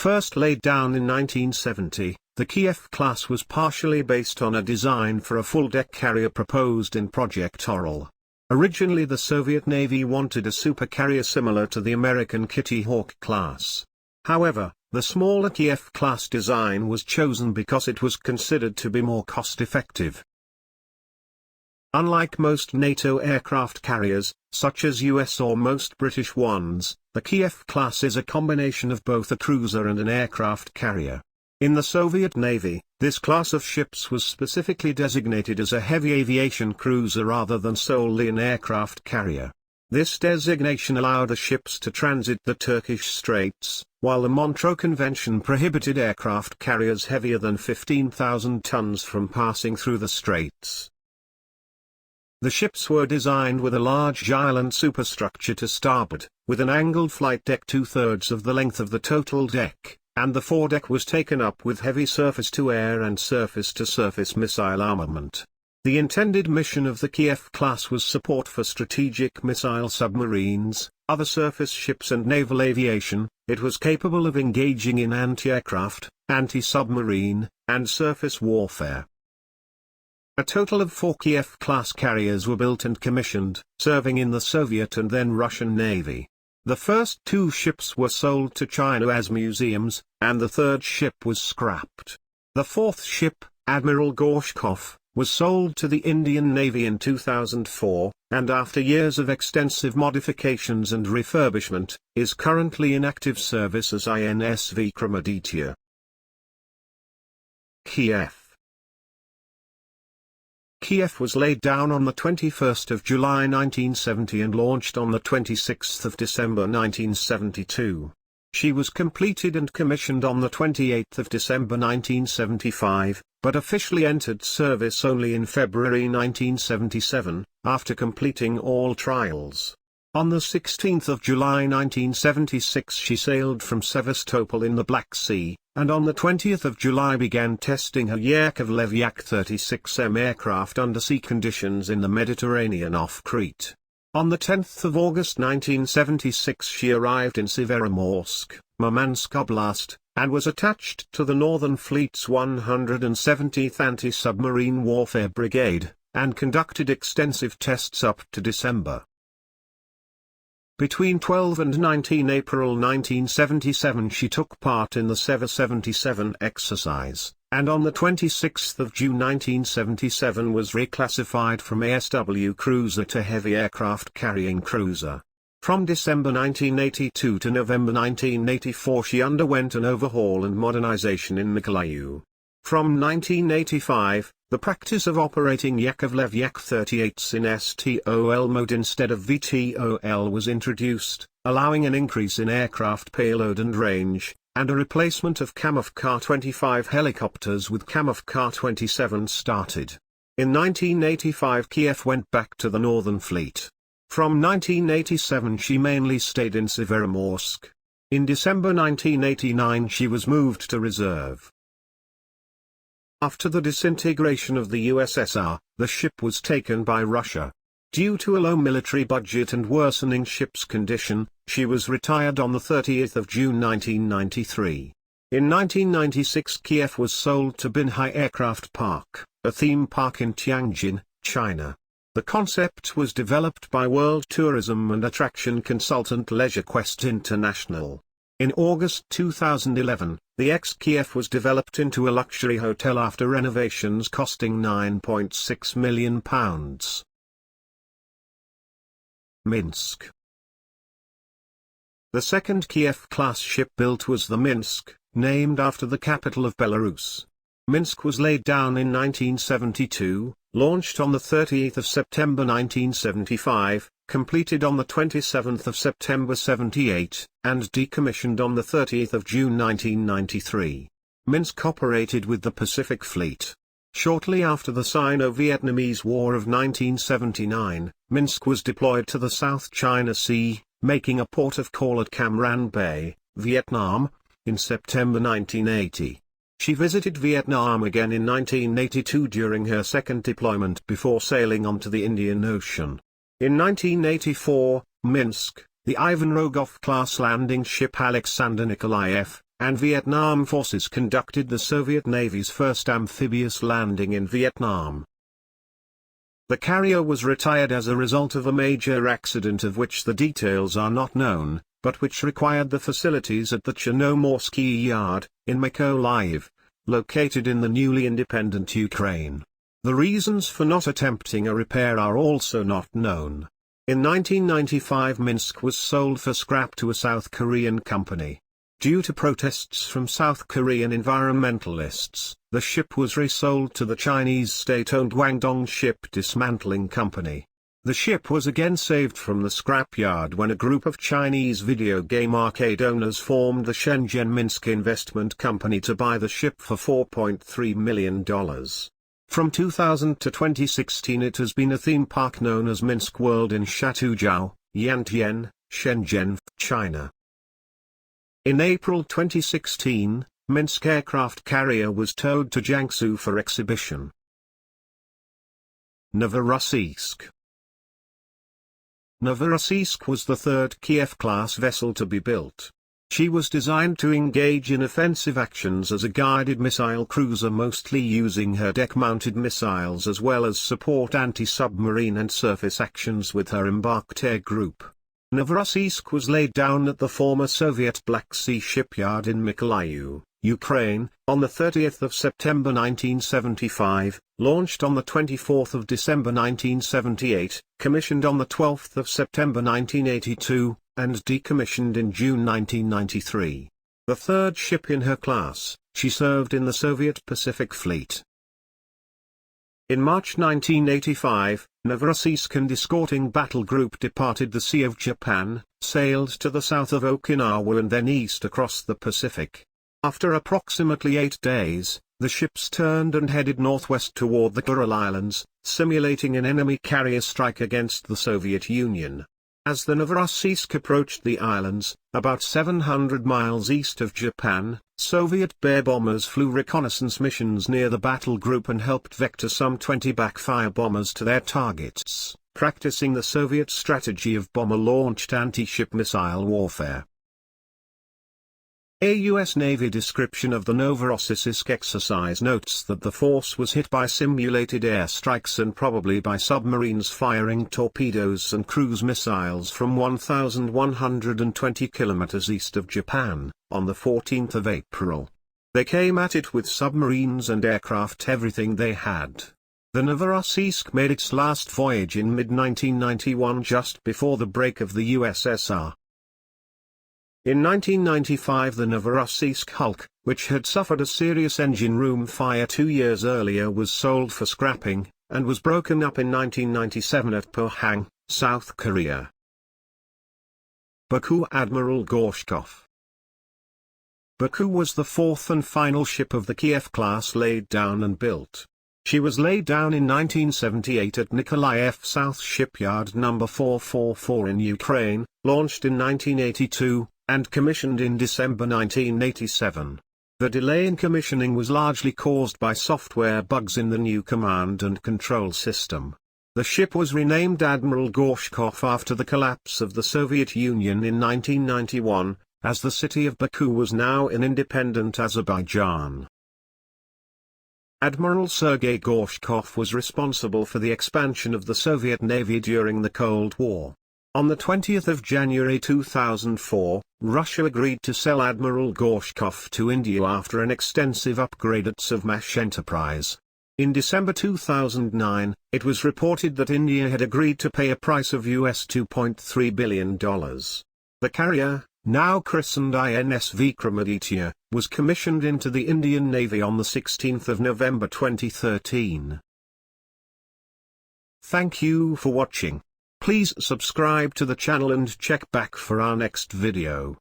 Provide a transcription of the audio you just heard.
First laid down in 1970, the Kiev-class was partially based on a design for a full-deck carrier proposed in Project Oral. Originally the Soviet Navy wanted a supercarrier similar to the American Kitty Hawk class. However, the smaller Kiev-class design was chosen because it was considered to be more cost-effective. Unlike most NATO aircraft carriers, such as US or most British ones, the Kiev-class is a combination of both a cruiser and an aircraft carrier. In the Soviet Navy, this class of ships was specifically designated as a heavy aviation cruiser rather than solely an aircraft carrier. This designation allowed the ships to transit the Turkish Straits, while the Montreux Convention prohibited aircraft carriers heavier than 15,000 tons from passing through the straits. The ships were designed with a large island superstructure to starboard, with an angled flight deck 2/3 of the length of the total deck, and the foredeck was taken up with heavy surface-to-air and surface-to-surface missile armament. The intended mission of the Kiev-class was support for strategic missile submarines, other surface ships and naval aviation. It was capable of engaging in anti-aircraft, anti-submarine, and surface warfare. A total of 4 Kiev-class carriers were built and commissioned, serving in the Soviet and then Russian Navy. The first 2 ships were sold to China as museums, and the third ship was scrapped. The fourth ship, Admiral Gorshkov, was sold to the Indian Navy in 2004, and after years of extensive modifications and refurbishment, is currently in active service as INS Vikramaditya. Kiev. Kiev was laid down on the 21st of July 1970 and launched on the 26th of December 1972. She was completed and commissioned on the 28th of December 1975, but officially entered service only in February 1977, after completing all trials. On the 16th of July 1976 she sailed from Sevastopol in the Black Sea, and on the 20th of July began testing her Yakovlev YAK 36M aircraft under sea conditions in the Mediterranean off Crete. On the 10th of August 1976 she arrived in Severomorsk, Murmansk Oblast, and was attached to the Northern Fleet's 170th Anti-Submarine Warfare Brigade, and conducted extensive tests up to December. Between 12 and 19 April 1977 she took part in the Sever 77 exercise, and on the 26th of June 1977 was reclassified from ASW cruiser to heavy aircraft carrying cruiser. From December 1982 to November 1984 she underwent an overhaul and modernization in Mykolaiv. From 1985, the practice of operating Yakovlev YAK 38s in STOL mode instead of VTOL was introduced, allowing an increase in aircraft payload and range, and a replacement of Kamov Ka-25 helicopters with Kamov Ka-27 started. In 1985 Kiev went back to the Northern Fleet. From 1987 she mainly stayed in Severomorsk. In December 1989 she was moved to reserve. After the disintegration of the USSR, the ship was taken by Russia. Due to a low military budget and worsening ship's condition, she was retired on the 30th of June 1993. In 1996 Kiev was sold to Binhai Aircraft Park, a theme park in Tianjin, China. The concept was developed by world tourism and attraction consultant LeisureQuest International. In August 2011, the ex-Kiev was developed into a luxury hotel after renovations costing £9.6 million. Minsk. The second Kiev-class ship built was the Minsk, named after the capital of Belarus. Minsk was laid down in 1972, launched on the 30th of September 1975, completed on the 27th of September 78, and decommissioned on the 30th of June 1993. Minsk operated with the Pacific Fleet. Shortly after the Sino-Vietnamese War of 1979, Minsk was deployed to the South China Sea, making a port of call at Cam Ranh Bay, Vietnam, in September 1980. She visited Vietnam again in 1982 during her second deployment before sailing onto the Indian Ocean. In 1984, Minsk, the Ivan Rogov-class landing ship Alexander Nikolaev, and Vietnam forces conducted the Soviet Navy's first amphibious landing in Vietnam. The carrier was retired as a result of a major accident of which the details are not known, but which required the facilities at the Chernomorski yard, in Mykolaiv, located in the newly independent Ukraine. The reasons for not attempting a repair are also not known. In 1995 Minsk was sold for scrap to a South Korean company. Due to protests from South Korean environmentalists, the ship was resold to the Chinese state-owned Guangdong Ship Dismantling Company. The ship was again saved from the scrapyard when a group of Chinese video game arcade owners formed the Shenzhen Minsk Investment Company to buy the ship for $4.3 million. From 2000 to 2016 it has been a theme park known as Minsk World in Shatoujiao, Yantian, Shenzhen, China. In April 2016, Minsk aircraft carrier was towed to Jiangsu for exhibition. Novorossiysk. Novorossiysk was the third Kiev-class vessel to be built. She was designed to engage in offensive actions as a guided missile cruiser, mostly using her deck-mounted missiles as well as support anti-submarine and surface actions with her embarked air group. Novorossiysk was laid down at the former Soviet Black Sea shipyard in Mykolaiv, Ukraine, on 30 September 1975, launched on 24 December 1978, commissioned on 12 September 1982, and decommissioned in June 1993. The third ship in her class, she served in the Soviet Pacific Fleet. In March 1985, Novorossiysk and escorting battle group departed the Sea of Japan, sailed to the south of Okinawa and then east across the Pacific. After approximately 8 days, the ships turned and headed northwest toward the Kuril Islands, simulating an enemy carrier strike against the Soviet Union. As the Novorossiysk approached the islands, about 700 miles east of Japan, Soviet Bear bombers flew reconnaissance missions near the battle group and helped vector some 20 backfire bombers to their targets, practicing the Soviet strategy of bomber-launched anti-ship missile warfare. A U.S. Navy description of the Novorossiysk exercise notes that the force was hit by simulated airstrikes and probably by submarines firing torpedoes and cruise missiles from 1,120 kilometers east of Japan, on 14 April. They came at it with submarines and aircraft, everything they had. The Novorossiysk made its last voyage in mid-1991, just before the break of the USSR. In 1995 the Novorossiysk hulk, which had suffered a serious engine room fire 2 years earlier, was sold for scrapping, and was broken up in 1997 at Pohang, South Korea. Baku Admiral Gorshkov. Baku was the fourth and final ship of the Kiev-class laid down and built. She was laid down in 1978 at Nikolaev South Shipyard No. 444 in Ukraine, launched in 1982, and commissioned in December 1987. The delay in commissioning was largely caused by software bugs in the new command and control system. The ship was renamed Admiral Gorshkov after the collapse of the Soviet Union in 1991, as the city of Baku was now in independent Azerbaijan. Admiral Sergei Gorshkov was responsible for the expansion of the Soviet Navy during the Cold War. On 20 January 2004, Russia agreed to sell Admiral Gorshkov to India after an extensive upgrade at Savmash Enterprise. In December 2009, it was reported that India had agreed to pay a price of US $2.3 billion. The carrier, now christened INS Vikramaditya, was commissioned into the Indian Navy on 16 November 2013. Thank you for watching. Please subscribe to the channel and check back for our next video.